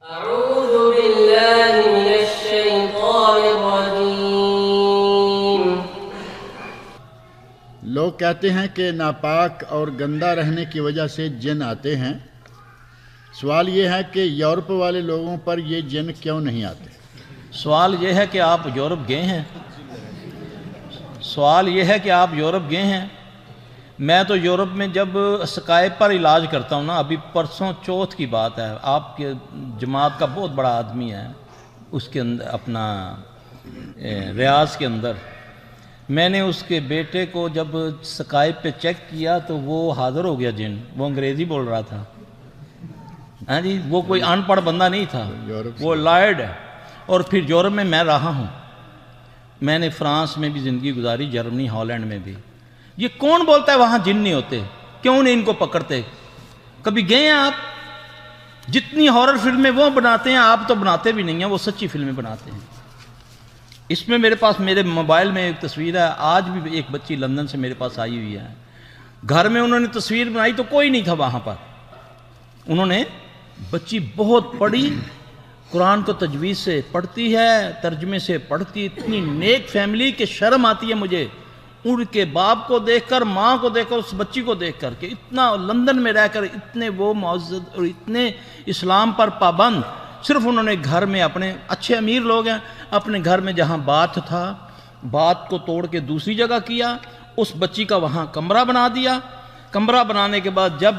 اعوذ باللہ من الشیطان الرجیم۔ لوگ کہتے ہیں کہ ناپاک اور گندہ رہنے کی وجہ سے جن آتے ہیں۔ سوال یہ ہے کہ یورپ والے لوگوں پر یہ جن کیوں نہیں آتے؟ سوال یہ ہے کہ آپ یورپ گئے ہیں؟ سوال یہ ہے کہ آپ یورپ گئے ہیں؟ میں تو یورپ میں جب اسکائپ پر علاج کرتا ہوں نا، ابھی پرسوں چوتھ کی بات ہے، آپ کے جماعت کا بہت بڑا آدمی ہے اس کے اندر، اپنا ریاض کے اندر، میں نے اس کے بیٹے کو جب اسکائپ پہ چیک کیا تو وہ حاضر ہو گیا جن، وہ انگریزی بول رہا تھا، ہاں جی، وہ کوئی ان پڑھ بندہ نہیں تھا، وہ لائرڈ ہے۔ اور پھر یورپ میں میں رہا ہوں، میں نے فرانس میں بھی زندگی گزاری، جرمنی، ہالینڈ میں بھی۔ یہ کون بولتا ہے وہاں جن نہیں ہوتے؟ کیوں نہیں ان کو پکڑتے؟ کبھی گئے ہیں آپ؟ جتنی ہارر فلمیں وہ بناتے ہیں آپ تو بناتے بھی نہیں ہیں، وہ سچی فلمیں بناتے ہیں۔ اس میں میرے پاس میرے موبائل میں ایک تصویر ہے، آج بھی ایک بچی لندن سے میرے پاس آئی ہوئی ہے، گھر میں انہوں نے تصویر بنائی تو کوئی نہیں تھا وہاں پر، انہوں نے، بچی بہت پڑھی، قرآن کو تجوید سے پڑھتی ہے، ترجمے سے پڑھتی، اتنی نیک فیملی کہ شرم آتی ہے مجھے ان کے باپ کو دیکھ کر، ماں کو دیکھ کر، اس بچی کو دیکھ کر کہ اتنا لندن میں رہ کر اتنے وہ معزز اور اتنے اسلام پر پابند، صرف انہوں نے گھر میں، اپنے اچھے امیر لوگ ہیں، اپنے گھر میں جہاں بات تھا، بات کو توڑ کے دوسری جگہ کیا، اس بچی کا وہاں کمرہ بنا دیا۔ کمرہ بنانے کے بعد جب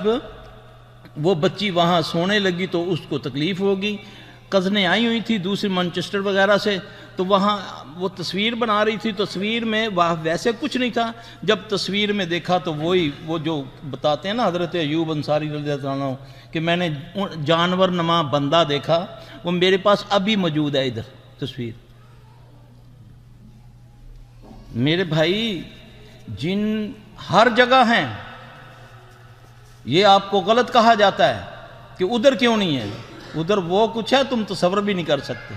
وہ بچی وہاں سونے لگی تو اس کو تکلیف ہوگی، کزنیں آئی ہوئی تھی دوسری مانچسٹر وغیرہ سے، تو وہاں وہ تصویر بنا رہی تھی، تصویر میں وہاں ویسے کچھ نہیں تھا، جب تصویر میں دیکھا تو وہی وہ جو بتاتے ہیں نا حضرت ایوب انصاری رضی اللہ عنہ کہ میں نے جانور نما بندہ دیکھا، وہ میرے پاس ابھی موجود ہے ادھر تصویر۔ میرے بھائی جن ہر جگہ ہیں، یہ آپ کو غلط کہا جاتا ہے کہ ادھر کیوں نہیں ہے، ادھر وہ کچھ ہے تم تصور بھی نہیں کر سکتے۔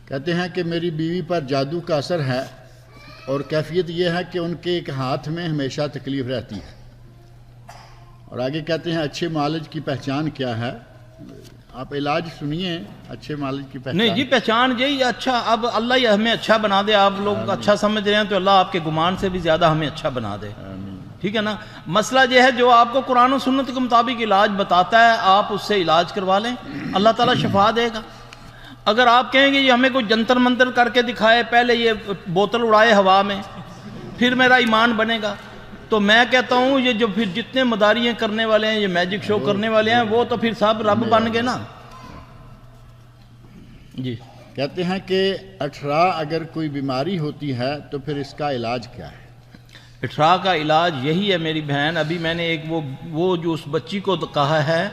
کہتے ہیں کہ میری بیوی پر جادو کا اثر ہے اور کیفیت یہ ہے کہ ان کے ایک ہاتھ میں ہمیشہ تکلیف رہتی ہے، اور آگے کہتے ہیں اچھے معالج کی پہچان کیا ہے؟ آپ علاج سنیے اچھے معالج کی پہچان۔ نہیں جی، پہچان یہی اچھا، اب اللہ ہی ہمیں اچھا بنا دے، آپ لوگ اچھا سمجھ رہے ہیں تو اللہ آپ کے گمان سے بھی زیادہ ہمیں اچھا بنا دے، ٹھیک ہے نا۔ مسئلہ یہ ہے جو آپ کو قرآن و سنت کے مطابق علاج بتاتا ہے آپ اس سے علاج کروا لیں، اللہ تعالیٰ شفا دے گا۔ اگر آپ کہیں گے یہ ہمیں کوئی جنتر منتر کر کے دکھائے، پہلے یہ بوتل اڑائے ہوا میں پھر میرا ایمان بنے گا، تو میں کہتا ہوں یہ جو پھر جتنے مداریاں کرنے والے ہیں، یہ میجک شو کرنے والے ہیں، وہ تو پھر سب رب بن گئے نا۔ جی کہتے ہیں کہ 18 اگر کوئی بیماری ہوتی ہے تو پھر اس کا علاج کیا ہے؟ اٹھرا کا علاج یہی ہے میری بہن، ابھی میں نے ایک وہ جو اس بچی کو کہا ہے،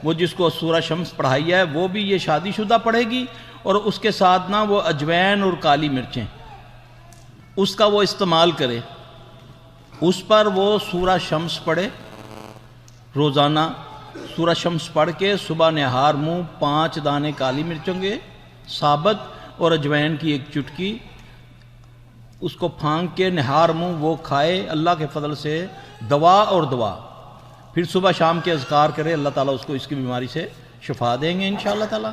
وہ جس کو سورہ شمس پڑھائی ہے، وہ بھی یہ شادی شدہ پڑھے گی، اور اس کے ساتھ نا وہ اجوین اور کالی مرچیں اس کا وہ استعمال کرے، اس پر وہ سورہ شمس پڑھے، روزانہ سورہ شمس پڑھ کے صبح نہار منہ 5 دانے کالی مرچوں کے ثابت اور اجوین کی 1 چٹکی، اس کو پھانک کے نہار منہ وہ کھائے، اللہ کے فضل سے دوا اور دوا، پھر صبح شام کے اذکار کرے، اللہ تعالیٰ اس کو اس کی بیماری سے شفا دیں گے انشاءاللہ تعالیٰ۔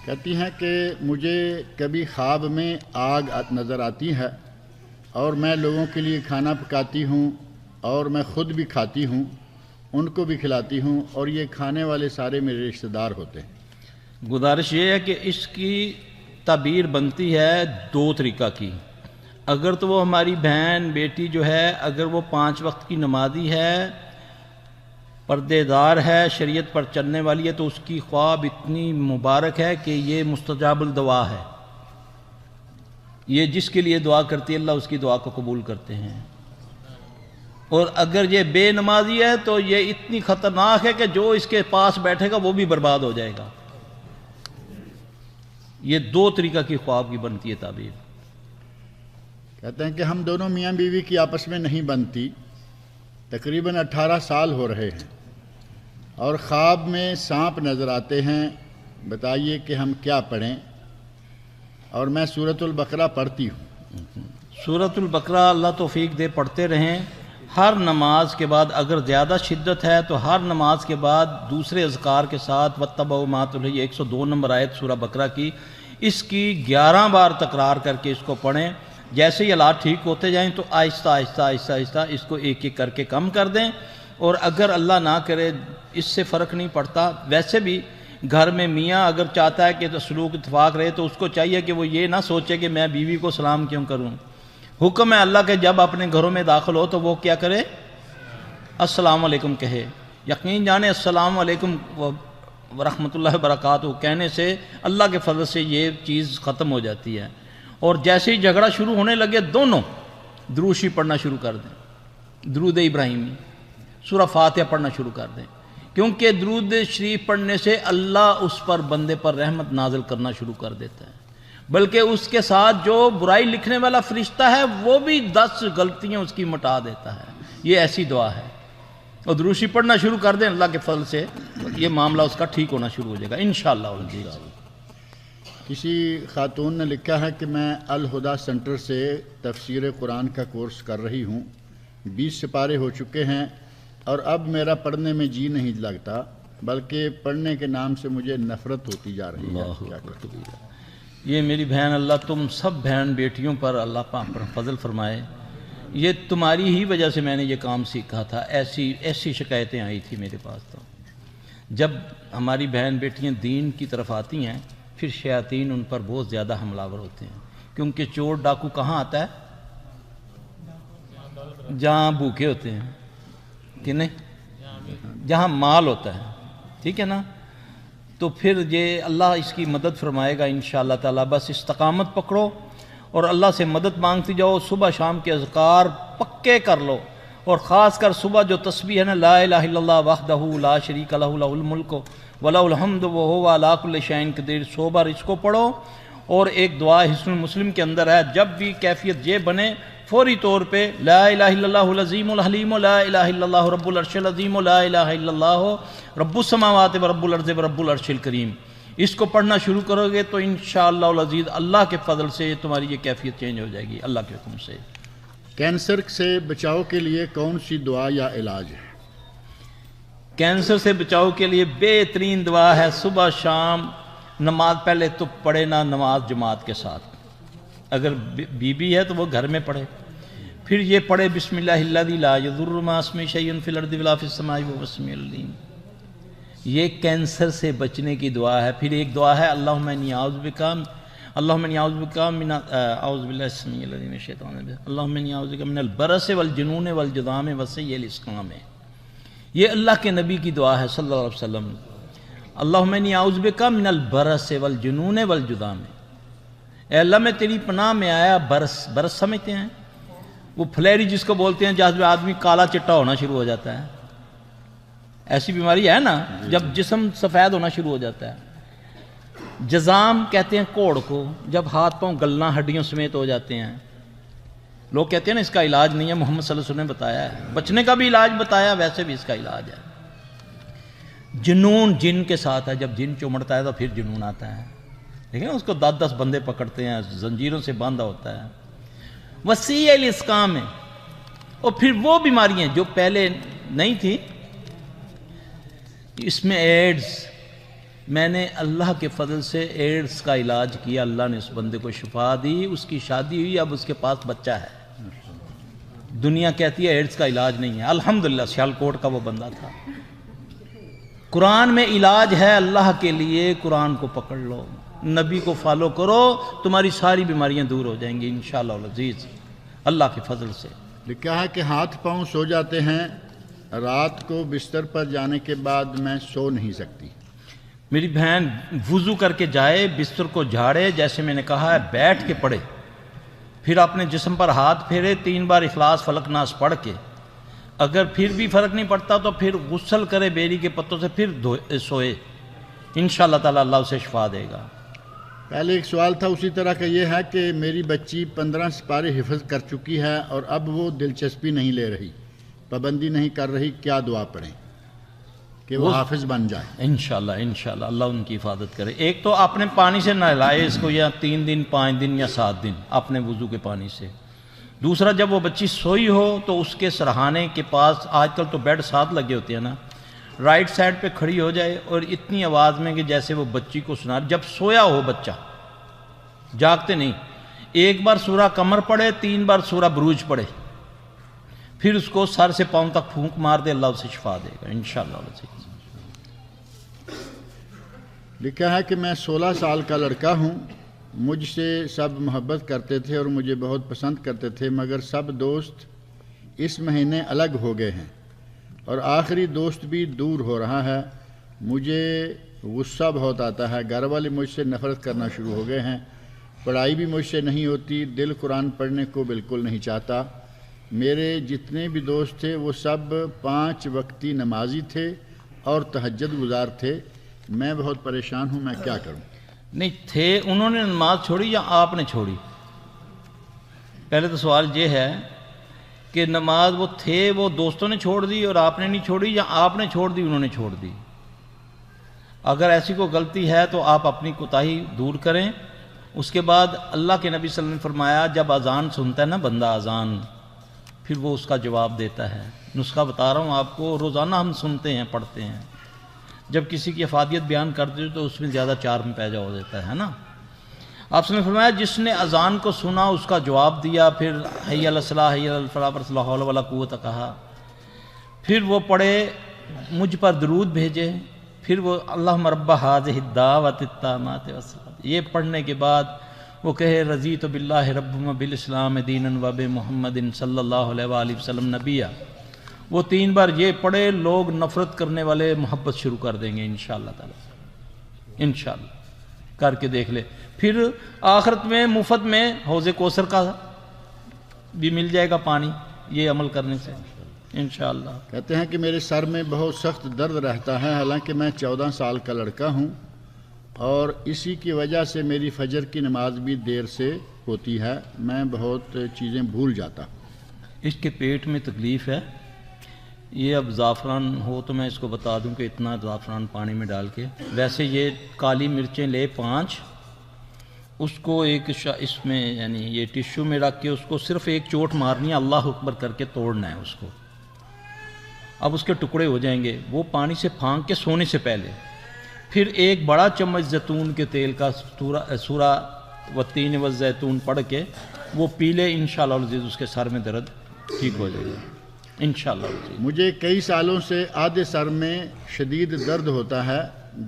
کہتی ہیں کہ مجھے کبھی خواب میں آگ نظر آتی ہے اور میں لوگوں کے لیے کھانا پکاتی ہوں اور میں خود بھی کھاتی ہوں، ان کو بھی کھلاتی ہوں، اور یہ کھانے والے سارے میرے رشتہ دار ہوتے ہیں۔ گزارش یہ ہے کہ اس کی تعبیر بنتی ہے 2 طریقہ کی، اگر تو وہ ہماری بہن بیٹی جو ہے، اگر وہ 5 وقت کی نمازی ہے، پردے دار ہے، شریعت پر چلنے والی ہے، تو اس کی خواب اتنی مبارک ہے کہ یہ مستجاب الدعا ہے، یہ جس کے لیے دعا کرتی ہے اللہ اس کی دعا کو قبول کرتے ہیں۔ اور اگر یہ بے نمازی ہے تو یہ اتنی خطرناک ہے کہ جو اس کے پاس بیٹھے گا وہ بھی برباد ہو جائے گا۔ یہ 2 طریقہ کی خواب کی بنتی ہے تعبیر۔ کہتے ہیں کہ ہم دونوں میاں بیوی کی آپس میں نہیں بنتی، تقریباً 18 سال ہو رہے ہیں، اور خواب میں سانپ نظر آتے ہیں، بتائیے کہ ہم کیا پڑھیں؟ اور میں سورۃ البقرہ پڑھتی ہوں۔ سورۃ البقرہ اللہ توفیق دے پڑھتے رہیں، ہر نماز کے بعد اگر زیادہ شدت ہے تو ہر نماز کے بعد دوسرے اذکار کے ساتھ وَاتَّبَعُوا مَا تُتْلَى، یہ 102 نمبر آیت سورہ بقرہ کی، اس کی 11 بار تکرار کر کے اس کو پڑھیں۔ جیسے ہی حالات ٹھیک ہوتے جائیں تو آہستہ آہستہ آہستہ آہستہ اس کو ایک ایک کر کے کم کر دیں، اور اگر اللہ نہ کرے اس سے فرق نہیں پڑتا، ویسے بھی گھر میں میاں اگر چاہتا ہے کہ سلوک اتفاق رہے تو اس کو چاہیے کہ وہ یہ نہ سوچے کہ میں بیوی کو سلام کیوں کروں۔ حکم ہے اللہ کے جب اپنے گھروں میں داخل ہو تو وہ کیا کرے؟ السلام علیکم کہے۔ یقین جانے السلام علیکم ورحمۃ اللہ وبرکاتہ کہنے سے اللہ کے فضل سے یہ چیز ختم ہو جاتی ہے، اور جیسے ہی جھگڑا شروع ہونے لگے دونوں درود شریف پڑھنا شروع کر دیں، درود ابراہیمی، سورہ فاتحہ پڑھنا شروع کر دیں، کیونکہ درود شریف پڑھنے سے اللہ اس پر بندے پر رحمت نازل کرنا شروع کر دیتا ہے، بلکہ اس کے ساتھ جو برائی لکھنے والا فرشتہ ہے وہ بھی 10 غلطیاں اس کی مٹا دیتا ہے۔ یہ ایسی دعا ہے، اور درود شریف پڑھنا شروع کر دیں، اللہ کے فضل سے یہ معاملہ اس کا ٹھیک ہونا شروع ہو جائے گا انشاءاللہ العزیز۔ کسی خاتون نے لکھا ہے کہ میں الہدا سینٹر سے تفسیر قرآن کا کورس کر رہی ہوں، 20 سپارے ہو چکے ہیں، اور اب میرا پڑھنے میں جی نہیں لگتا، بلکہ پڑھنے کے نام سے مجھے نفرت ہوتی جا رہی ہے۔ کیا کروں؟ یہ میری بہن، اللہ تم سب بہن بیٹیوں پر اللہ پاک پر فضل فرمائے۔ یہ تمہاری ہی وجہ سے میں نے یہ کام سیکھا تھا، ایسی شکایتیں آئی تھی میرے پاس۔ تو جب ہماری بہن بیٹیاں دین کی طرف آتی ہیں پھر شیاطین ان پر بہت زیادہ حملہ آور ہوتے ہیں، کیونکہ چور ڈاکو کہاں آتا ہے؟ جہاں بھوکے ہوتے ہیں کہ نہیں، جہاں مال ہوتا ہے، ٹھیک ہے نا؟ تو پھر یہ اللہ اس کی مدد فرمائے گا انشاءاللہ تعالی۔ بس استقامت پکڑو اور اللہ سے مدد مانگتی جاؤ، صبح شام کے اذکار پکے کر لو، اور خاص کر صبح جو تسبیح ہے نا، لا الہ الا اللہ وحدہ لا شریک لہ لہ الملک ولہ الحمد وہو علی کل شیء قدیر، 100 بار اس کو پڑھو۔ اور ایک دعا حسن مسلم کے اندر ہے، جب بھی کیفیت یہ بنے فوری طور پہ لا الہ الا اللہ العظیم الحلیم لا الہ الا اللہ رب العرش العظیم لا الہ الا اللہ رب السماوات و رب الارض و رب العرش الکریم، اس کو پڑھنا شروع کرو گے تو انشاءاللہ العزیز اللہ کے فضل سے تمہاری یہ کیفیت چینج ہو جائے گی اللہ کے حکم سے۔ کینسر سے بچاؤ کے لیے کون سی دعا یا علاج ہے؟ کینسر سے بچاؤ کے لیے بہترین دعا ہے صبح شام نماز، پہلے تو پڑھے نا نماز جماعت کے ساتھ، اگر بی ہے تو وہ گھر میں پڑھے، پھر یہ پڑھے بسم اللہ الذی لا یضر مع اسمہ شیء فی الارض ولا فی السماء وهو السمیع العلیم۔ یہ کینسر سے بچنے کی دعا ہے۔ پھر ایک دعا ہے اللہم انی اعوذ بک من اعوذ باللہ السمیع العلیم من الشیطان الرجیم، اللہم انی اعوذ بک من البرص والجنون والجذام وسیء الاسقام۔ یہ اللہ کے نبی کی دعا ہے صلی اللہ علیہ وسلم، اللہم انی اعوذ بک من البرص والجنون والجذام۔ اے اللہ میں تیری پناہ میں آیا برس سمجھتے ہیں وہ پھلیری جس کو بولتے ہیں، جہاں آدمی کالا چٹا ہونا شروع ہو جاتا ہے، ایسی بیماری ہے نا جب جسم سفید ہونا شروع ہو جاتا ہے۔ جزام کہتے ہیں کوڑ کو، جب ہاتھ پاؤں گلنا ہڈیوں سمیت ہو جاتے ہیں۔ لوگ کہتے ہیں نا اس کا علاج نہیں ہے، محمد صلی اللہ علیہ وسلم نے بتایا ہے، بچنے کا بھی علاج بتایا، ویسے بھی اس کا علاج ہے۔ جنون جن کے ساتھ ہے، جب جن چمڑتا ہے تو پھر جنون آتا ہے، دیکھیں اس کو 10 بندے پکڑتے ہیں، زنجیروں سے باندھا ہوتا ہے۔ وسیع الاسقام ہے، اور پھر وہ بیماریاں جو پہلے نہیں تھی، اس میں ایڈز، میں نے اللہ کے فضل سے ایڈز کا علاج کیا، اللہ نے اس بندے کو شفا دی، اس کی شادی ہوئی، اب اس کے پاس بچہ ہے۔ دنیا کہتی ہے ایڈز کا علاج نہیں ہے، الحمدللہ سیالکوٹ کا وہ بندہ تھا۔ قرآن میں علاج ہے اللہ کے لیے، قرآن کو پکڑ لو، نبی کو فالو کرو، تمہاری ساری بیماریاں دور ہو جائیں گی انشاءاللہ العزیز اللہ کے فضل سے۔ لکھا ہے کہ ہاتھ پاؤں سو جاتے ہیں، رات کو بستر پر جانے کے بعد میں سو نہیں سکتی۔ میری بہن وضو کر کے جائے، بستر کو جھاڑے، جیسے میں نے کہا ہے بیٹھ کے پڑھے، پھر اپنے جسم پر ہاتھ پھیرے، 3 بار اخلاص فلق ناس پڑھ کے، اگر پھر بھی فرق نہیں پڑتا تو پھر غسل کرے بیری کے پتوں سے، پھر سوئے، انشاءاللہ تعالی اللہ اسے شفا دے گا۔ پہلے ایک سوال تھا اسی طرح کا، یہ ہے کہ میری بچی 15 سپارے حفظ کر چکی ہے اور اب وہ دلچسپی نہیں لے رہی، پابندی نہیں کر رہی، کیا دعا پڑھیں کہ وہ حافظ بن جائے؟ انشاءاللہ اللہ ان کی حفاظت کرے۔ ایک تو اپنے پانی سے نہلائے اس کو، یا 3 دن 5 دن یا 7 دن اپنے وضو کے پانی سے، دوسرا جب وہ بچی سوئی ہو تو اس کے سرہانے کے پاس، آج کل تو بیڈ ساتھ لگے ہوتے ہیں نا، رائٹ سائڈ پہ کھڑی ہو جائے اور اتنی آواز میں کہ جیسے وہ بچی کو سنا، جب سویا ہو بچہ، جاگتے نہیں، ایک بار سورہ قمر پڑھے، 3 بار سورہ بروج پڑھے، پھر اس کو سر سے پاؤں تک پھونک مار دے، اللہ اسے شفا دے گا انشاءاللہ۔ لکھا ہے کہ میں 16 سال کا لڑکا ہوں، مجھ سے سب محبت کرتے تھے اور مجھے بہت پسند کرتے تھے، مگر سب دوست اس مہینے الگ ہو گئے ہیں اور آخری دوست بھی دور ہو رہا ہے۔ مجھے غصہ بہت آتا ہے، گھر والے مجھ سے نفرت کرنا شروع ہو گئے ہیں، پڑھائی بھی مجھ سے نہیں ہوتی، دل قرآن پڑھنے کو بالکل نہیں چاہتا۔ میرے جتنے بھی دوست تھے وہ سب 5 وقتی نمازی تھے اور تہجد گزار تھے، میں بہت پریشان ہوں، میں کیا کروں؟ نہیں تھے، انہوں نے نماز چھوڑی یا آپ نے چھوڑی؟ پہلے تو سوال یہ ہے کہ نماز وہ تھے، وہ دوستوں نے چھوڑ دی اور آپ نے نہیں چھوڑی، یا آپ نے چھوڑ دی انہوں نے چھوڑ دی؟ اگر ایسی کوئی غلطی ہے تو آپ اپنی کوتاہی دور کریں۔ اس کے بعد اللہ کے نبی صلی اللہ علیہ وسلم نے فرمایا جب اذان سنتا ہے نا بندہ اذان، پھر وہ اس کا جواب دیتا ہے۔ نسخہ بتا رہا ہوں آپ کو، روزانہ ہم سنتے ہیں، پڑھتے ہیں، جب کسی کی افادیت بیان کرتے تو اس میں زیادہ چارم پیدا ہو دیتا ہے نا۔ آپ نے فرمایا جس نے اذان کو سنا اس کا جواب دیا، پھر حی علی الصلاۃ حی علی الفلاح پر لا حول ولا قوت کہا، پھر وہ پڑھے مجھ پر درود بھیجے، پھر وہ اللہم رب ھذہ الدعوۃ التامۃ والصلاۃ، یہ پڑھنے کے بعد وہ کہے رضیت باللہ رب وبالاسلام دینا وبمحمد صلی اللہ علیہ وآلہ وسلم نبیہ، وہ 3 بار یہ پڑھے، لوگ نفرت کرنے والے محبت شروع کر دیں گے انشاءاللہ تعالی، انشاءاللہ کر کے دیکھ لے۔ پھر آخرت میں مفت میں حوض کوثر کا بھی مل جائے گا پانی یہ عمل کرنے سے انشاءاللہ۔ کہتے ہیں کہ میرے سر میں بہت سخت درد رہتا ہے، حالانکہ میں 14 سال کا لڑکا ہوں اور اسی کی وجہ سے میری فجر کی نماز بھی دیر سے ہوتی ہے، میں بہت چیزیں بھول جاتا ہوں۔ اس کے پیٹ میں تکلیف ہے، یہ اب زعفران ہو تو میں اس کو بتا دوں کہ اتنا زعفران پانی میں ڈال کے، ویسے یہ کالی مرچیں لے 5، اس کو ایک اس میں یعنی یہ ٹشو میں رکھ کے اس کو صرف ایک چوٹ مارنی ہے، اللہ اکبر کر کے توڑنا ہے اس کو، اب اس کے ٹکڑے ہو جائیں گے، وہ پانی سے پھانک کے سونے سے پہلے، پھر ایک بڑا چمچ زیتون کے تیل کا سورہ والتین والزیتون پڑھ کے وہ پی لے، انشاءاللہ العزیز اس کے سر میں درد ٹھیک ہو جائے گا انشاءاللہ العزیز۔ مجھے کئی سالوں سے آدھے سر میں شدید درد ہوتا ہے،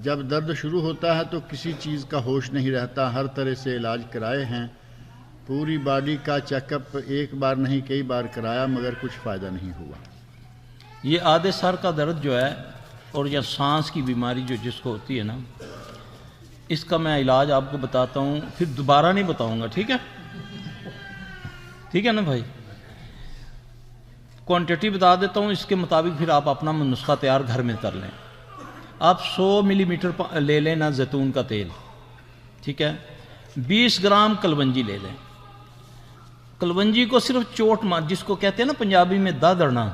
جب درد شروع ہوتا ہے تو کسی چیز کا ہوش نہیں رہتا، ہر طرح سے علاج کرائے ہیں، پوری باڈی کا چیک اپ ایک بار نہیں کئی بار کرایا مگر کچھ فائدہ نہیں ہوا۔ یہ آدھے سر کا درد جو ہے اور یا سانس کی بیماری جو جس کو ہوتی ہے نا، اس کا میں علاج آپ کو بتاتا ہوں، پھر دوبارہ نہیں بتاؤں گا، ٹھیک ہے؟ ٹھیک ہے نا بھائی؟ کوانٹٹی بتا دیتا ہوں، اس کے مطابق پھر آپ اپنا نسخہ تیار گھر میں کر لیں۔ آپ 100 ملی میٹر لے لیں نا زیتون کا تیل، ٹھیک ہے؟ 20 گرام کلونجی لے لیں، کلونجی کو صرف چوٹ مار، جس کو کہتے ہیں نا پنجابی میں دادڑنا،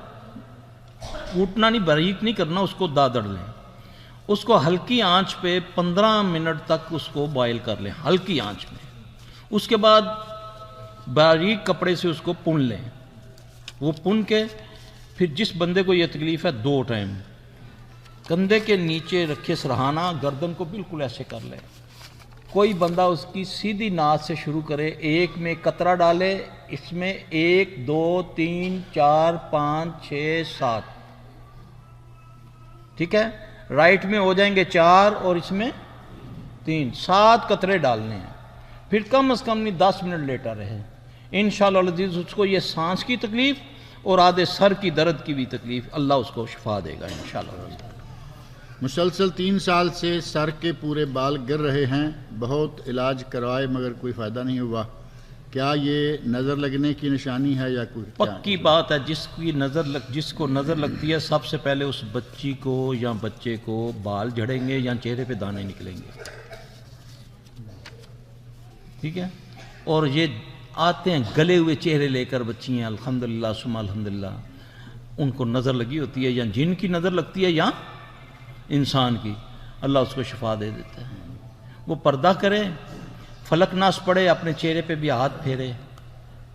کوٹنا نہیں، باریک نہیں کرنا، اس کو دادڑ لیں، اس کو ہلکی آنچ پہ 15 منٹ تک اس کو بوائل کر لیں، ہلکی آنچ میں، اس کے بعد باریک کپڑے سے اس کو پن لیں، وہ پن کے پھر جس بندے کو یہ تکلیف ہے 2 ٹائم کندھے کے نیچے رکھے سرہانہ، گردن کو بالکل ایسے کر لیں، کوئی بندہ اس کی سیدھی ناک سے شروع کرے، ایک میں قطرہ ڈالے، اس میں 1 2 3 4 5 6 7، ٹھیک ہے؟ رائٹ میں ہو جائیں گے 4 اور اس میں 3، 7 قطرے ڈالنے ہیں، پھر کم از کم نہیں 10 منٹ لیٹا رہے، انشاءاللہ العزیز اس کو یہ سانس کی تکلیف اور آدھے سر کی درد کی بھی تکلیف اللہ اس کو شفا دے گا انشاءاللہ العزیز۔ مسلسل 3 سال سے سر کے پورے بال گر رہے ہیں، بہت علاج کروائے مگر کوئی فائدہ نہیں ہوا، کیا یہ نظر لگنے کی نشانی ہے یا کوئی؟ پکی بات ہے، جس کو نظر لگتی ہے سب سے پہلے اس بچی کو یا بچے کو بال جھڑیں گے یا چہرے پہ دانے نکلیں گے، ٹھیک ہے؟ اور یہ آتے ہیں گلے ہوئے چہرے لے کر بچیاں، الحمدللہ ثم الحمدللہ، ان کو نظر لگی ہوتی ہے، یا جن کی نظر لگتی ہے یا انسان کی، اللہ اس کو شفا دے دیتا ہے۔ وہ پردہ کرے، فلک ناس پڑھے، اپنے چہرے پہ بھی ہاتھ پھیرے،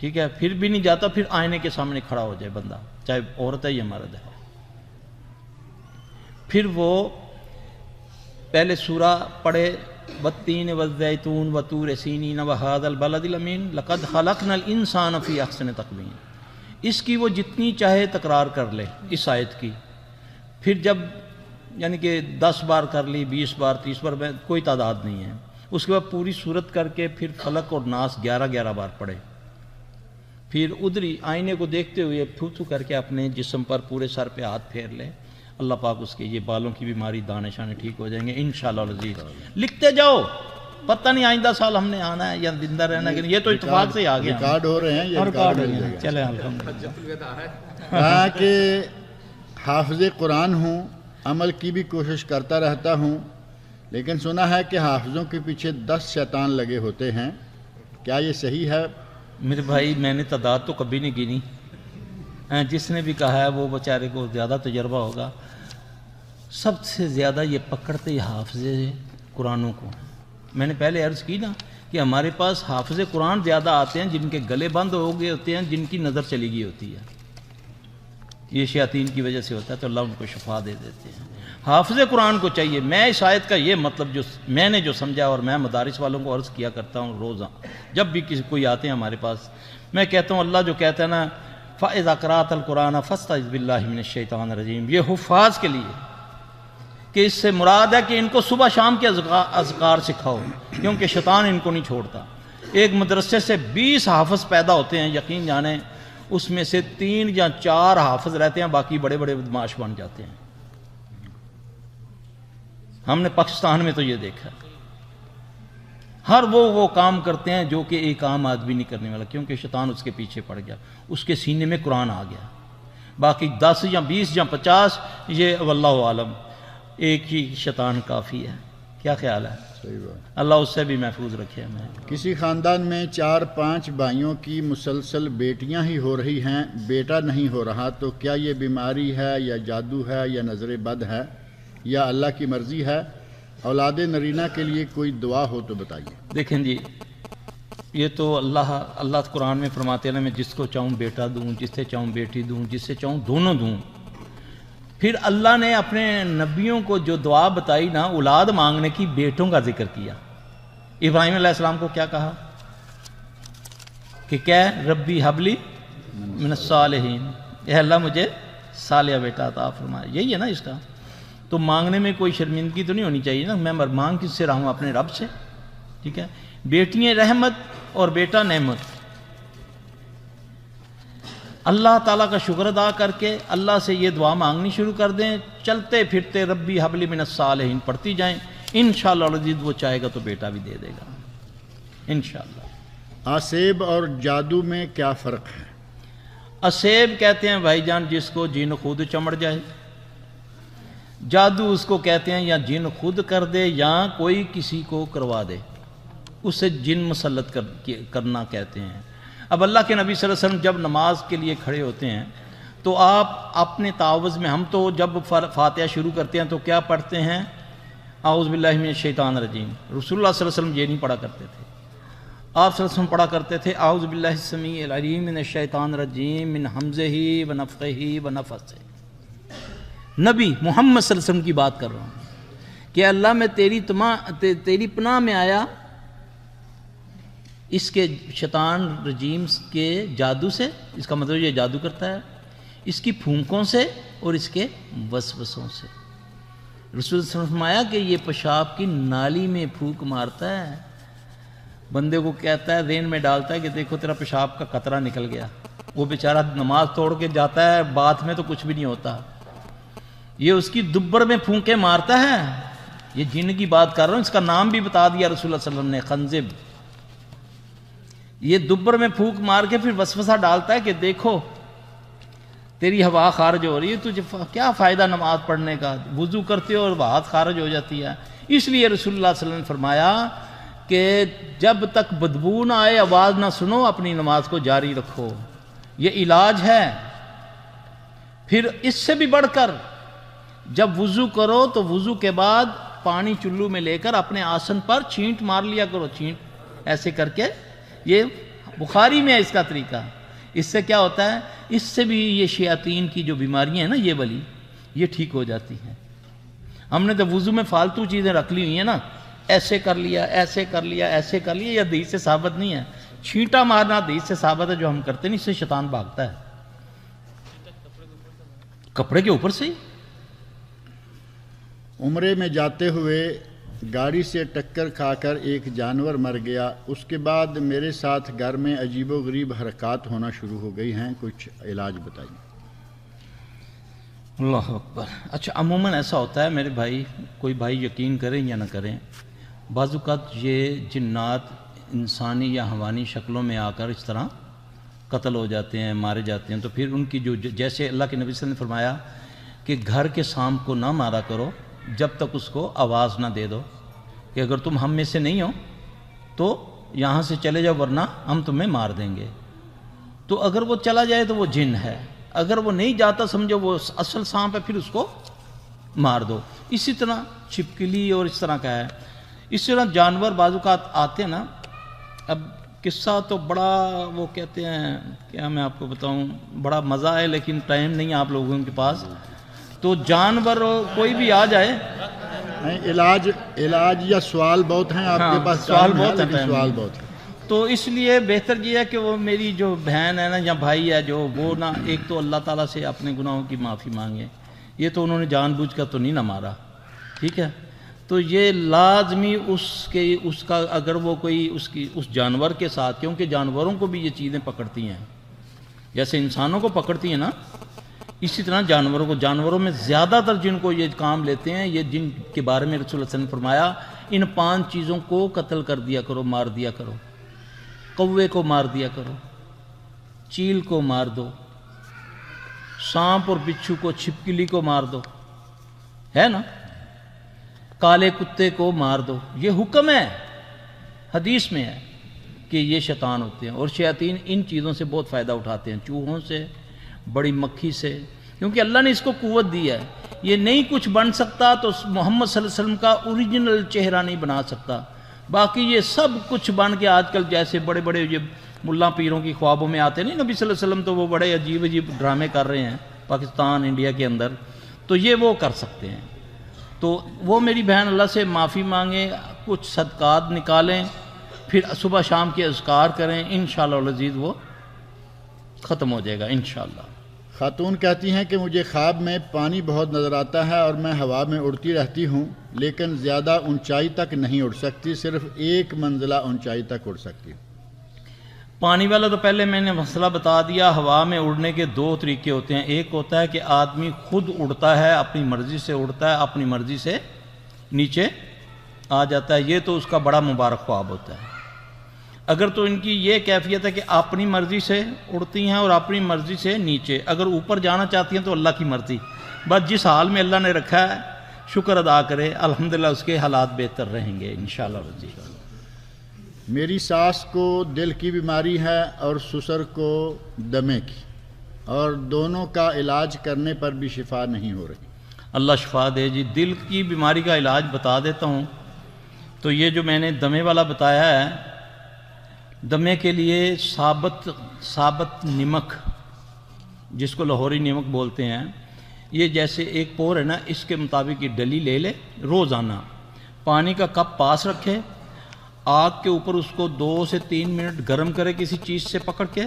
ٹھیک ہے، پھر بھی نہیں جاتا، پھر آئینے کے سامنے کھڑا ہو جائے بندہ، چاہے عورت ہے یا مرد ہے، پھر وہ پہلے سورہ پڑھے والتین والزیتون وطور سینین وہذا البلد الامین لقد خلقنا الانسان فی احسن تقویم، اس کی وہ جتنی چاہے تکرار کر لے اس آیت کی، پھر جب یعنی کہ 10 بار کر لی، 20 بار، 30 بار، کوئی تعداد نہیں ہے، اس کے بعد پوری صورت کر کے پھر فلق اور ناس 11 بار پڑھے، پھر ادھری آئینے کو دیکھتے ہوئے تھو کر کے اپنے جسم پر پورے سر پہ ہاتھ پھیر لے، اللہ پاک اس کے یہ بالوں کی بیماری، دانے شانے ٹھیک ہو جائیں گے انشاءاللہ العزیز۔ لکھتے جاؤ، پتہ نہیں آئندہ سال ہم نے آنا ہے یا زندہ رہنا ہے، یہ تو اتفاق سے ہی آ گیا، ریکارڈ ہو رہے ہیں، یہ ریکارڈ ہو جائے گا۔ چلیں الحمدللہ۔ کہا کہ حافظ قرآن ہوں، عمل کی بھی کوشش کرتا رہتا ہوں، لیکن سنا ہے کہ حافظوں کے پیچھے 10 شیطان لگے ہوتے ہیں، کیا یہ صحیح ہے؟ میرے بھائی میں نے تعداد تو کبھی نہیں گنی، جس نے بھی کہا ہے وہ بیچارے کو زیادہ تجربہ ہوگا۔ سب سے زیادہ یہ پکڑتے حافظ قرآنوں کو، میں نے پہلے عرض کی نا کہ ہمارے پاس حافظ قرآن زیادہ آتے ہیں جن کے گلے بند ہو گئے ہوتے ہیں، جن کی نظر چلی گئی ہوتی ہے، یہ شیاطین کی وجہ سے ہوتا ہے، تو اللہ ان کو شفا دے دیتے ہیں۔ حافظ قرآن کو چاہیے، میں اس آیت کا یہ مطلب جو میں نے جو سمجھا، اور میں مدارس والوں کو عرض کیا کرتا ہوں روزہ، جب بھی کسی کوئی آتے ہیں ہمارے پاس، میں کہتا ہوں اللہ جو کہتا ہے نا فَإِذَا قَرَأْتَ الْقُرْآنَ فَاسْتَعِذْ بِاللَّهِ مِنَ الشَّيْطَانِ الرَّجِيمِ، یہ حفاظ کے لیے، کہ اس سے مراد ہے کہ ان کو صبح شام کے اذکار سکھاؤ، کیونکہ شیطان ان کو نہیں چھوڑتا۔ ایک مدرسے سے 20 حافظ پیدا ہوتے ہیں، یقین جانیں اس میں سے 3 یا 4 حافظ رہتے ہیں، باقی بڑے بڑے بدماش بن جاتے ہیں۔ ہم نے پاکستان میں تو یہ دیکھا، ہر وہ کام کرتے ہیں جو کہ ایک عام آدمی نہیں کرنے والا، کیونکہ شیطان اس کے پیچھے پڑ گیا، اس کے سینے میں قرآن آ گیا۔ باقی 10 یا 20 یا 50 یہ واللہ عالم، ایک ہی شیطان کافی ہے۔ کیا خیال ہے؟ صحیح بات۔ اللہ اس سے بھی محفوظ رکھے ہمیں۔ کسی خاندان میں 4-5 بھائیوں کی مسلسل بیٹیاں ہی ہو رہی ہیں، بیٹا نہیں ہو رہا، تو کیا یہ بیماری ہے یا جادو ہے یا نظر بد ہے یا اللہ کی مرضی ہے؟ اولاد نرینہ کے لیے کوئی دعا ہو تو بتائیے۔ دیکھیں جی، یہ تو اللہ قرآن میں فرماتے ہیں نا، میں جس کو چاہوں بیٹا دوں، جس سے چاہوں بیٹی دوں، جس سے چاہوں دونوں دوں۔ پھر اللہ نے اپنے نبیوں کو جو دعا بتائی نا اولاد مانگنے کی، بیٹوں کا ذکر کیا۔ ابراہیم علیہ السلام کو کیا کہا کہ کیا ربی حبلی من الصالحین، اے اللہ مجھے صالح بیٹا عطا فرما، یہی ہے نا اس کا۔ تو مانگنے میں کوئی شرمندگی تو نہیں ہونی چاہیے نا، میں مانگ کس سے رہا ہوں؟ اپنے رب سے، ٹھیک ہے۔ بیٹیاں رحمت اور بیٹا نعمت، اللہ تعالیٰ کا شکر ادا کر کے اللہ سے یہ دعا مانگنی شروع کر دیں، چلتے پھرتے ربی حبلی من الصالحین پڑھتی جائیں، انشاءاللہ العزیز وہ چاہے گا تو بیٹا بھی دے دے گا انشاءاللہ۔ آسیب اور جادو میں کیا فرق ہے؟ اسیب کہتے ہیں بھائی جان جس کو جن خود چمڑ جائے، جادو اس کو کہتے ہیں یا جن خود کر دے یا کوئی کسی کو کروا دے، اسے جن مسلط کرنا کہتے ہیں۔ اب اللہ کے نبی صلی اللہ علیہ وسلم جب نماز کے لیے کھڑے ہوتے ہیں تو آپ اپنے تعوذ میں، ہم تو جب فاتحہ شروع کرتے ہیں تو کیا پڑھتے ہیں؟ اعوذ باللہ من الشیطان الرجیم۔ رسول اللہ صلی اللہ علیہ وسلم یہ نہیں پڑھا کرتے تھے، آپ صلی اللہ علیہ وسلم پڑھا کرتے تھے اعوذ باللہ السمیع العلیم من الشیطان الرجیم من حمزہ ونفخہ ونفثہ۔ نبی محمد صلی اللہ علیہ وسلم کی بات کر رہا ہوں کہ اللہ میں تیری پناہ میں آیا اس کے شیطان رجیم کے جادو سے، اس کا مطلب یہ جادو کرتا ہے، اس کی پھونکوں سے اور اس کے وسوسوں سے۔ رسول اللہ صلی اللہ علیہ وسلم نے فرمایا کہ یہ پیشاب کی نالی میں پھونک مارتا ہے، بندے کو کہتا ہے، ذہن میں ڈالتا ہے کہ دیکھو تیرا پیشاب کا قطرہ نکل گیا، وہ بیچارہ نماز توڑ کے جاتا ہے، بات میں تو کچھ بھی نہیں ہوتا، یہ اس کی دبر میں پھونکے مارتا ہے۔ یہ جن کی بات کر رہا ہوں، اس کا نام بھی بتا دیا رسول اللہ صلی اللہ علیہ وسلم نے، خنزب۔ یہ دبر میں پھونک مار کے پھر وسوسہ ڈالتا ہے کہ دیکھو تیری ہوا خارج ہو رہی ہے، تجھے کیا فائدہ نماز پڑھنے کا، وضو کرتے ہو اور بات خارج ہو جاتی ہے۔ اس لیے رسول اللہ صلی اللہ علیہ وسلم نے فرمایا کہ جب تک بدبو نہ آئے، آواز نہ سنو، اپنی نماز کو جاری رکھو، یہ علاج ہے۔ پھر اس سے بھی بڑھ کر جب وضو کرو تو وضو کے بعد پانی چلو میں لے کر اپنے آسن پر چھینٹ مار لیا کرو، چھینٹ ایسے کر کے، یہ بخاری میں ہے اس کا طریقہ. اس سے کیا ہوتا ہے؟ اس سے بھی یہ شیاطین کی جو بیماریاں ہیں نا یہ والی، یہ ٹھیک ہو جاتی ہیں. ہم نے تو وضو میں فالتو چیزیں رکھ لی ہوئی ہیں نا، ایسے کر لیا، ایسے کر لیا، ایسے کر لیا، یہ حدیث سے ثابت نہیں ہے. چھینٹا مارنا حدیث سے ثابت ہے، جو ہم کرتے نہیں، اس سے شیطان بھاگتا ہے. کپڑے کے اوپر سے ہی. عمرے میں جاتے ہوئے گاڑی سے ٹکر کھا کر ایک جانور مر گیا، اس کے بعد میرے ساتھ گھر میں عجیب و غریب حرکات ہونا شروع ہو گئی ہیں، کچھ علاج بتائیے. اللہ اکبر. اچھا، عموماً ایسا ہوتا ہے میرے بھائی، کوئی بھائی یقین کریں یا نہ کریں، بعض اوقات یہ جنات انسانی یا حیوانی شکلوں میں آ کر اس طرح قتل ہو جاتے ہیں، مارے جاتے ہیں. تو پھر ان کی جو جیسے اللہ کے نبی صلی اللہ علیہ وسلم نے فرمایا کہ گھر کے سانپ کو نہ مارا کرو جب تک اس کو آواز نہ دے دو کہ اگر تم ہم میں سے نہیں ہو تو یہاں سے چلے جاؤ ورنہ ہم تمہیں مار دیں گے. تو اگر وہ چلا جائے تو وہ جن ہے، اگر وہ نہیں جاتا سمجھو وہ اصل سانپ ہے، پھر اس کو مار دو. اسی طرح چھپکلی اور اس طرح کا ہے. اس طرح جانور بعض اوقات آتے ہیں نا. اب قصہ تو بڑا وہ کہتے ہیں، کیا میں آپ کو بتاؤں، بڑا مزہ ہے لیکن ٹائم نہیں ہے آپ لوگوں کے پاس. تو جانور کوئی بھی آ جائے، نہیں، علاج یا سوال بہت ہیں آپ کے پاس، سوال ٹائم ہے، بہت ہے، لیکن ٹائم سوال نہیں. بہت ہے. تو اس لیے بہتر یہ ہے کہ وہ میری جو بہن ہے نا یا بھائی ہے جو وہ نا، ایک تو اللہ تعالیٰ سے اپنے گناہوں کی معافی مانگے. یہ تو انہوں نے جان بوجھ کر تو نہیں نہ مارا، ٹھیک ہے. تو یہ لازمی اس کا اگر وہ کوئی اس جانور کے ساتھ، کیونکہ جانوروں کو بھی یہ چیزیں پکڑتی ہیں جیسے انسانوں کو پکڑتی ہیں نا، اسی طرح جانوروں میں زیادہ تر جن کو یہ کام لیتے ہیں، یہ جن کے بارے میں رسول اللہ صلی اللہ علیہ وسلم نے فرمایا ان 5 چیزوں کو قتل کر دیا کرو، مار دیا کرو. کوے کو مار دیا کرو، چیل کو مار دو، سانپ اور بچھو کو، چھپکلی کو مار دو، ہے نا، کالے کتے کو مار دو. یہ حکم ہے، حدیث میں ہے کہ یہ شیطان ہوتے ہیں. اور شیاطین ان چیزوں سے بہت فائدہ اٹھاتے ہیں، چوہوں سے، بڑی مکھی سے، کیونکہ اللہ نے اس کو قوت دی ہے. یہ نہیں کچھ بن سکتا تو محمد صلی اللہ علیہ وسلم کا اوریجنل چہرہ نہیں بنا سکتا. باقی یہ سب کچھ بن کے آج کل جیسے بڑے بڑے یہ ملا پیروں کی خوابوں میں آتے نہیں نبی صلی اللہ علیہ وسلم، تو وہ بڑے عجیب عجیب ڈرامے کر رہے ہیں پاکستان، انڈیا کے اندر، تو یہ وہ کر سکتے ہیں. تو وہ میری بہن اللہ سے معافی مانگیں، کچھ صدقات نکالیں، پھر صبح شام کے اذکار کریں، انشاءاللہ العزیز وہ ختم ہو جائے گا انشاءاللہ. خاتون کہتی ہیں کہ مجھے خواب میں پانی بہت نظر آتا ہے اور میں ہوا میں اڑتی رہتی ہوں، لیکن زیادہ اونچائی تک نہیں اڑ سکتی، صرف 1 منزلہ اونچائی تک اڑ سکتی ہوں. پانی والا تو پہلے میں نے مسئلہ بتا دیا. ہوا میں اڑنے کے 2 طریقے ہوتے ہیں. ایک ہوتا ہے کہ آدمی خود اڑتا ہے، اپنی مرضی سے اڑتا ہے، اپنی مرضی سے نیچے آ جاتا ہے، یہ تو اس کا بڑا مبارک خواب ہوتا ہے. اگر تو ان کی یہ کیفیت ہے کہ اپنی مرضی سے اڑتی ہیں اور اپنی مرضی سے نیچے، اگر اوپر جانا چاہتی ہیں تو اللہ کی مرضی، بس جس حال میں اللہ نے رکھا ہے شکر ادا کرے، الحمدللہ اس کے حالات بہتر رہیں گے انشاءاللہ. میری ساس کو دل کی بیماری ہے اور سسر کو دمے کی، اور دونوں کا علاج کرنے پر بھی شفا نہیں ہو رہی. اللہ شفا دے جی. دل کی بیماری کا علاج بتا دیتا ہوں. تو یہ جو میں نے دمے والا بتایا ہے، دمے کے لیے ثابت نمک، جس کو لاہوری نمک بولتے ہیں، یہ جیسے ایک پور ہے نا، اس کے مطابق یہ ڈلی لے لے، روزانہ پانی کا کپ پاس رکھے، آگ کے اوپر اس کو 2 سے 3 منٹ گرم کرے کسی چیز سے پکڑ کے.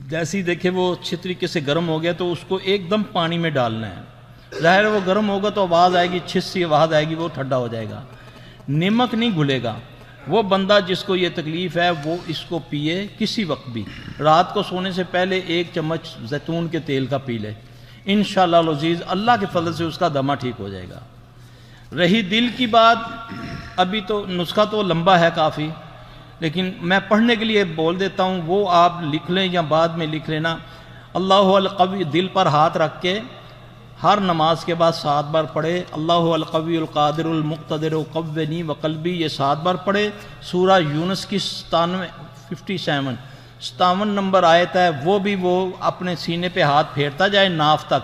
جیسے ہی دیکھے وہ اچھی طریقے سے گرم ہو گیا تو اس کو ایک دم پانی میں ڈالنا ہے. ظاہر ہے وہ گرم ہوگا تو آواز آئے گی، چھس سی آواز آئے گی، وہ ٹھنڈا ہو جائے گا، نمک نہیں گھلے گا. وہ بندہ جس کو یہ تکلیف ہے وہ اس کو پیے کسی وقت بھی، رات کو سونے سے پہلے 1 چمچ زیتون کے تیل کا پی لے، انشاءاللہ العزیز اللہ کے فضل سے اس کا دمہ ٹھیک ہو جائے گا. رہی دل کی بات، ابھی تو نسخہ تو لمبا ہے کافی، لیکن میں پڑھنے کے لیے بول دیتا ہوں، وہ آپ لکھ لیں یا بعد میں لکھ لینا. اللہ القوی، دل پر ہاتھ رکھ کے ہر نماز کے بعد 7 بار پڑھے، اللہ القوی القادر المقتدر قوّنی وقلبی، یہ 7 بار پڑھے. سورہ یونس کی 57 نمبر آیت ہے، وہ بھی وہ اپنے سینے پہ ہاتھ پھیرتا جائے ناف تک،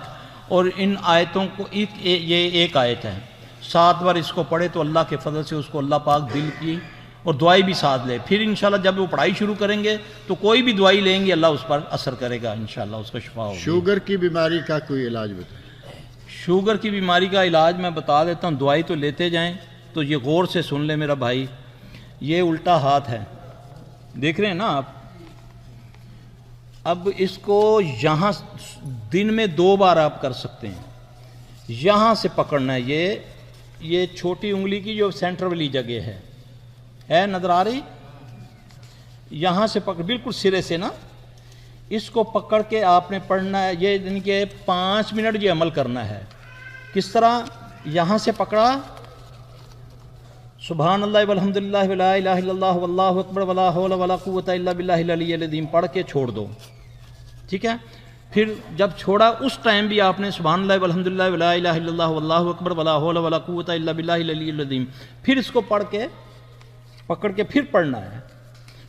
اور ان آیتوں کو یہ ایک آیت ہے، 7 بار اس کو پڑھے تو اللہ کے فضل سے اس کو اللہ پاک دل کی اور دوائی بھی ساتھ لے. پھر انشاءاللہ جب وہ پڑھائی شروع کریں گے تو کوئی بھی دوائی لیں گے اللہ اس پر اثر کرے گا، انشاءاللہ اس کو شفا ہوگی. شوگر کی بیماری کا کوئی علاج بتائیں. شوگر کی بیماری کا علاج میں بتا دیتا ہوں. دوائی تو لیتے جائیں. تو یہ غور سے سن لیں میرا بھائی، یہ الٹا ہاتھ ہے، دیکھ رہے ہیں نا آپ. اب اس کو یہاں دن میں 2 بار آپ کر سکتے ہیں. یہاں سے پکڑنا ہے، یہ چھوٹی انگلی کی جو سینٹر والی جگہ ہے نظر آ رہی؟ یہاں سے پکڑ، بالکل سرے سے نا، اس کو پکڑ کے آپ نے پڑھنا ہے. یہ یعنی کہ 5 منٹ یہ عمل کرنا ہے. کس طرح؟ یہاں سے پکڑا، سبحان اللہ والحمدللہ ولا الہ الا اللہ واللہ اکبر ولا حول ولا قوت الا باللہ العلی العظیم پڑھ کے چھوڑ دو. ٹھیک ہے؟ پھر جب چھوڑا اس ٹائم بھی آپ نے سبحان اللہ والحمدللہ ولا الہ الا اللہ واللہ اکبر ولا حول ولا قوت الا باللہ العلی العظیم پھر اس کو پڑھ کے پکڑ کے پھر پڑھنا ہے.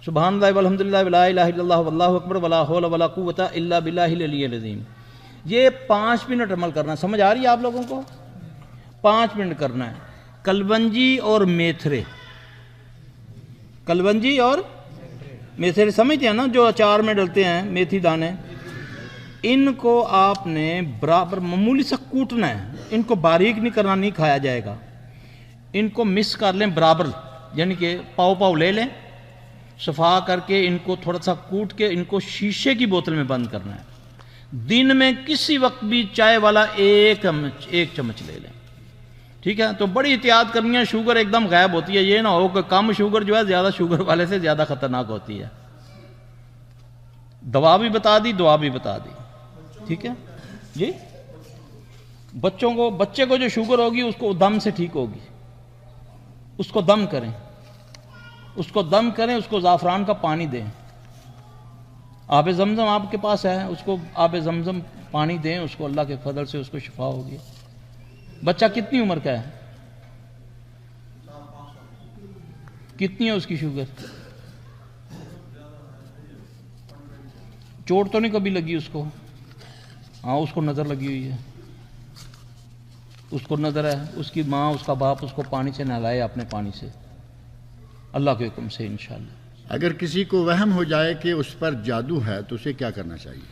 سبحان اللہ والحمدللہ ولا الہ الا اللہ واللہ اکبر ولا حول ولا قوت الا باللہ العلی العظیم. یہ 5 منٹ عمل کرنا. سمجھ آ رہی ہے آپ لوگوں کو؟ 5 منٹ کرنا ہے. کلونجی اور میتھرے، کلونجی اور میتھرے سمجھتے ہیں نا، جو اچار میں ڈلتے ہیں میتھی دانے، ان کو آپ نے برابر معمولی سا کوٹنا ہے. ان کو باریک نہیں کرنا، نہیں کھایا جائے گا. ان کو مکس کر لیں برابر، یعنی کہ پاؤ لے لیں، صفا کر کے ان کو تھوڑا سا کوٹ کے ان کو شیشے کی بوتل میں بند کرنا ہے. دن میں کسی وقت بھی چائے والا ایک چمچ لے لیں. ٹھیک ہے؟ تو بڑی احتیاط کرنی ہے، شوگر ایک دم غائب ہوتی ہے. یہ نہ ہو کہ کم شوگر جو ہے زیادہ شوگر والے سے زیادہ خطرناک ہوتی ہے. دوا بھی بتا دی، دعا بھی بتا دی. ٹھیک ہے جی؟ بچے کو جو شوگر ہوگی اس کو دم سے ٹھیک ہوگی. اس کو دم کریں، اس کو زعفران کا پانی دیں. آب زمزم آپ کے پاس ہے، اس کو آب زمزم پانی دیں، اس کو اللہ کے فضل سے اس کو شفا ہوگی. بچہ کتنی عمر کا ہے؟ کتنی ہے اس کی شوگر؟ چوٹ تو نہیں کبھی لگی اس کو؟ ہاں اس کو نظر لگی ہوئی ہے، اس کو نظر ہے. اس کی ماں، اس کا باپ اس کو پانی سے نہلائے، اپنے پانی سے، اللہ کے حکم سے انشاءاللہ. اگر کسی کو وہم ہو جائے کہ اس پر جادو ہے تو اسے کیا کرنا چاہیے؟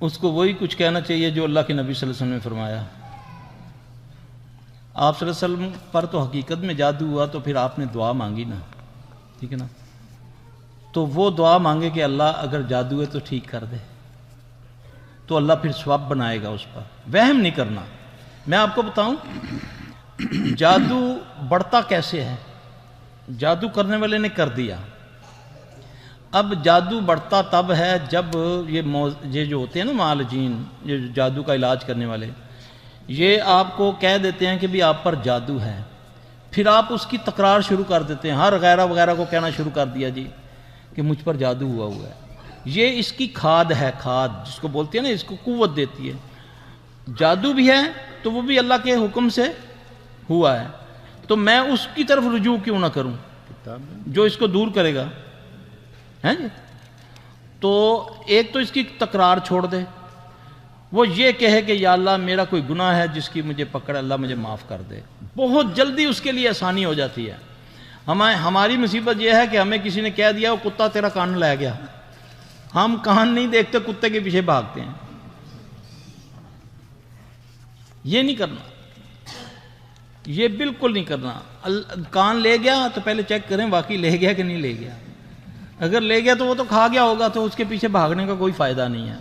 اس کو وہی کچھ کہنا چاہیے جو اللہ کے نبی صلی اللہ علیہ وسلم نے فرمایا. آپ صلی اللہ علیہ وسلم پر تو حقیقت میں جادو ہوا تو پھر آپ نے دعا مانگی نا. ٹھیک ہے نا؟ تو وہ دعا مانگے کہ اللہ اگر جادو ہے تو ٹھیک کر دے، تو اللہ پھر ثواب بنائے گا اس پر. وہم نہیں کرنا. میں آپ کو بتاؤں جادو بڑھتا کیسے ہے. جادو کرنے والے نے کر دیا. اب جادو بڑھتا تب ہے جب یہ جو ہوتے ہیں نا معالجین، یہ جادو کا علاج کرنے والے، یہ آپ کو کہہ دیتے ہیں کہ بھی آپ پر جادو ہے. پھر آپ اس کی تکرار شروع کر دیتے ہیں، ہر وغیرہ کو کہنا شروع کر دیا جی کہ مجھ پر جادو ہوا ہے. یہ اس کی کھاد ہے، کھاد جس کو بولتے ہیں نا، اس کو قوت دیتی ہے. جادو بھی ہے تو وہ بھی اللہ کے حکم سے ہوا ہے. تو میں اس کی طرف رجوع کیوں نہ کروں جو اس کو دور کرے گا. ہیں جی؟ تو ایک تو اس کی تکرار چھوڑ دے. وہ یہ کہے کہ یا اللہ میرا کوئی گناہ ہے جس کی مجھے پکڑ، اللہ مجھے معاف کر دے. بہت جلدی اس کے لیے آسانی ہو جاتی ہے. ہماری مصیبت یہ ہے کہ ہمیں کسی نے کہہ دیا وہ کتا تیرا کان لے گیا، ہم کان نہیں دیکھتے، کتے کے پیچھے بھاگتے ہیں. یہ نہیں کرنا، یہ بالکل نہیں کرنا. کان لے گیا تو پہلے چیک کریں واقعی لے گیا کہ نہیں لے گیا. اگر لے گیا تو وہ تو کھا گیا ہوگا، تو اس کے پیچھے بھاگنے کا کوئی فائدہ نہیں ہے.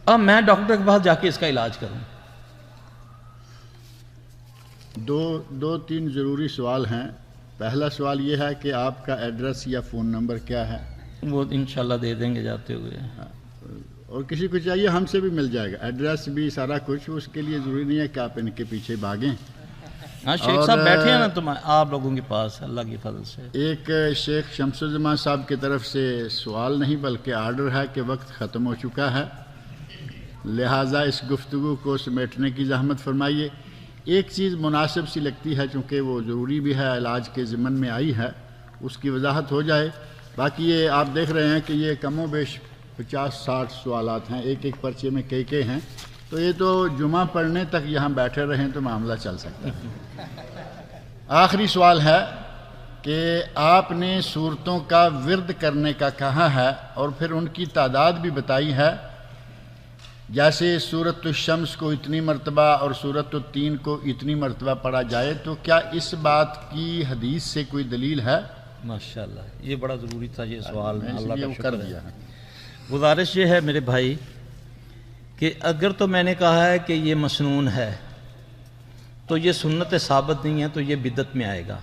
اب میں ڈاکٹر کے پاس جا کے اس کا علاج کروں. دو تین ضروری سوال ہیں. پہلا سوال یہ ہے کہ آپ کا ایڈریس یا فون نمبر کیا ہے؟ وہ انشاءاللہ دے دیں گے جاتے ہوئے. اور کسی کو چاہیے ہم سے بھی مل جائے گا، ایڈریس بھی سارا کچھ. اس کے لیے ضروری نہیں ہے کہ آپ ان کے پیچھے بھاگیں. ہاں شیخ صاحب بیٹھے ہیں نا تم آپ لوگوں کے پاس اللہ کی فضل سے. ایک شیخ شمس الزمان صاحب کی طرف سے سوال نہیں بلکہ آرڈر ہے کہ وقت ختم ہو چکا ہے، لہٰذا اس گفتگو کو سمیٹنے کی زحمت فرمائیے. ایک چیز مناسب سی لگتی ہے چونکہ وہ ضروری بھی ہے، علاج کے ضمن میں آئی ہے، اس کی وضاحت ہو جائے. باقی یہ آپ دیکھ رہے ہیں کہ یہ کم و بیش 50-60 سوالات ہیں، ایک پرچے میں کئی ہیں. تو یہ تو جمعہ پڑھنے تک یہاں بیٹھے رہیں تو معاملہ چل سکتا ہے. آخری سوال ہے کہ آپ نے صورتوں کا ورد کرنے کا کہا ہے اور پھر ان کی تعداد بھی بتائی ہے، جیسے سورۃ الشمس کو اتنی مرتبہ اور سورۃ التین کو اتنی مرتبہ پڑھا جائے، تو کیا اس بات کی حدیث سے کوئی دلیل ہے؟ ماشاءاللہ، یہ بڑا ضروری تھا یہ سوال، میں اس اللہ لیے کا وہ شکر کر ہے۔ دیا ہے۔ گزارش یہ ہے میرے بھائی کہ اگر تو میں نے کہا ہے کہ یہ مسنون ہے تو یہ سنت ثابت نہیں ہے، تو یہ بدعت میں آئے گا۔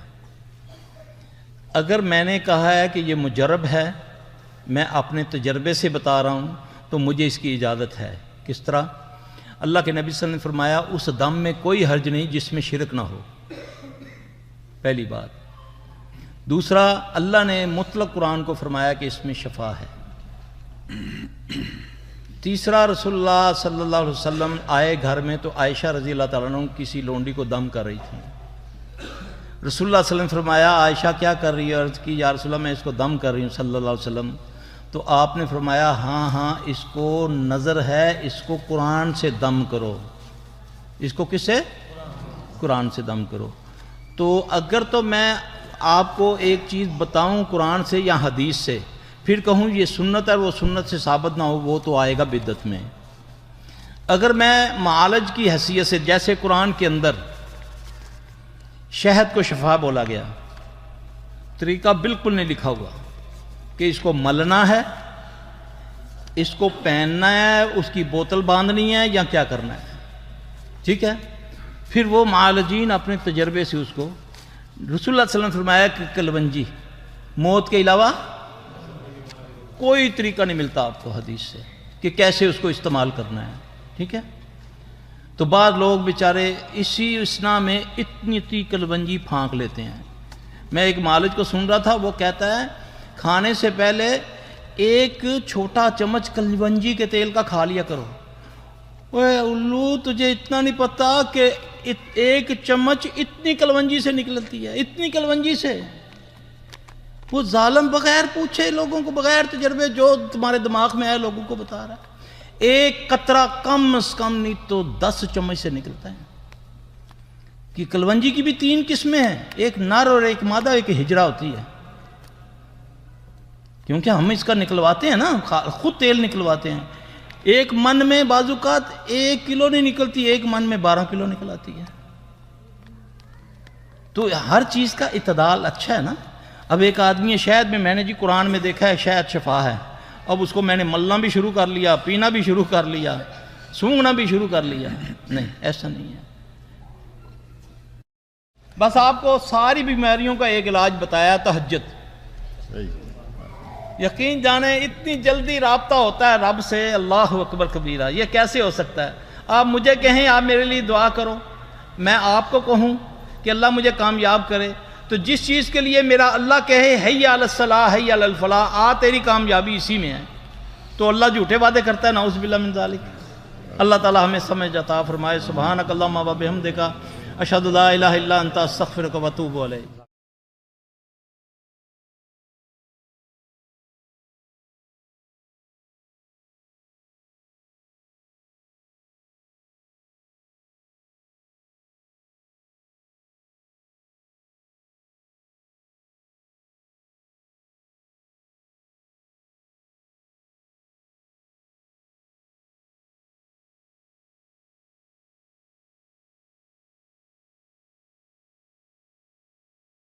اگر میں نے کہا ہے کہ یہ مجرب ہے، میں اپنے تجربے سے بتا رہا ہوں، تو مجھے اس کی اجازت ہے۔ کس طرح؟ اللہ کے نبی صلی اللہ علیہ وسلم نے فرمایا اس دم میں کوئی حرج نہیں جس میں شرک نہ ہو، پہلی بات۔ دوسرا، اللہ نے مطلق قرآن کو فرمایا کہ اس میں شفا ہے۔ تیسرا، رسول اللہ صلی اللہ علیہ وسلم آئے گھر میں تو عائشہ رضی اللہ تعالیٰ عنہ کسی لونڈی کو دم کر رہی تھی۔ رسول اللہ صلی اللہ علیہ وسلم نے فرمایا عائشہ کیا کر رہی ہے؟ عرض کی یا رسول اللہ میں اس کو دم کر رہی ہوں صلی اللہ علیہ وسلم۔ تو آپ نے فرمایا ہاں ہاں اس کو نظر ہے، اس کو قرآن سے دم کرو۔ اس کو کس سے؟ قرآن سے دم کرو۔ تو اگر تو میں آپ کو ایک چیز بتاؤں قرآن سے یا حدیث سے، پھر کہوں یہ سنت ہے، وہ سنت سے ثابت نہ ہو، وہ تو آئے گا بدعت میں۔ اگر میں معالج کی حیثیت سے، جیسے قرآن کے اندر شہد کو شفا بولا گیا، طریقہ بالکل نہیں لکھا ہوا کہ اس کو ملنا ہے، اس کو پہننا ہے، اس کی بوتل باندھنی ہے یا کیا کرنا ہے، ٹھیک ہے؟ پھر وہ معالجین اپنے تجربے سے اس کو، رسول اللہ صلی اللہ علیہ وسلم نے فرمایا کہ کلونجی، موت کے علاوہ کوئی طریقہ نہیں ملتا آپ کو حدیث سے کہ کیسے اس کو استعمال کرنا ہے، ٹھیک ہے؟ تو بعض لوگ بیچارے اسی اسنا میں اتنی کلونجی پھانک لیتے ہیں۔ میں ایک معالج کو سن رہا تھا، وہ کہتا ہے کھانے سے پہلے ایک چھوٹا چمچ کلونجی کے تیل کا کھا لیا کرو۔ اوے الو، تجھے اتنا نہیں پتا کہ ایک چمچ اتنی کلونجی سے نکلتی ہے، اتنی کلونجی سے۔ وہ ظالم بغیر پوچھے لوگوں کو، بغیر تجربے، جو تمہارے دماغ میں ہے لوگوں کو بتا رہا ہے۔ ایک قطرہ کم از کم نہیں تو 10 چمچ سے نکلتا ہے۔ کہ کلونجی کی بھی 3 قسمیں ہیں، ایک نر اور ایک مادہ، ایک ہجرہ ہوتی ہے۔ کیونکہ ہم اس کا نکلواتے ہیں نا، خود تیل نکلواتے ہیں۔ ایک من میں بعض اوقات 1 کلو نہیں نکلتی، ایک من میں 12 کلو نکل آتی ہے۔ تو ہر چیز کا اعتدال اچھا ہے نا۔ اب ایک آدمی ہے شہد میں نے جی قرآن میں دیکھا ہے شہد شفا ہے، اب اس کو میں نے ملنا بھی شروع کر لیا، پینا بھی شروع کر لیا، سونگھنا بھی شروع کر لیا۔ نہیں، ایسا نہیں ہے۔ بس آپ کو ساری بیماریوں کا ایک علاج بتایا، تہجد۔ یقین جانے اتنی جلدی رابطہ ہوتا ہے رب سے، اللہ اکبر کبیرہ، یہ کیسے ہو سکتا ہے؟ آپ مجھے کہیں آپ میرے لیے دعا کرو، میں آپ کو کہوں کہ اللہ مجھے کامیاب کرے، تو جس چیز کے لیے میرا اللہ کہے حی علی الصلاح حی علی الفلاح، تیری کامیابی اسی میں ہے، تو اللہ جھوٹے وعدے کرتا ہے؟ نعوذ باللہ من ذالک۔ اللہ تعالی ہمیں سمجھ عطا فرمائے۔ سبحانک اللہم و بحمدک، اشہد لا الہ الا انت، استغفرک و اتوب الیک۔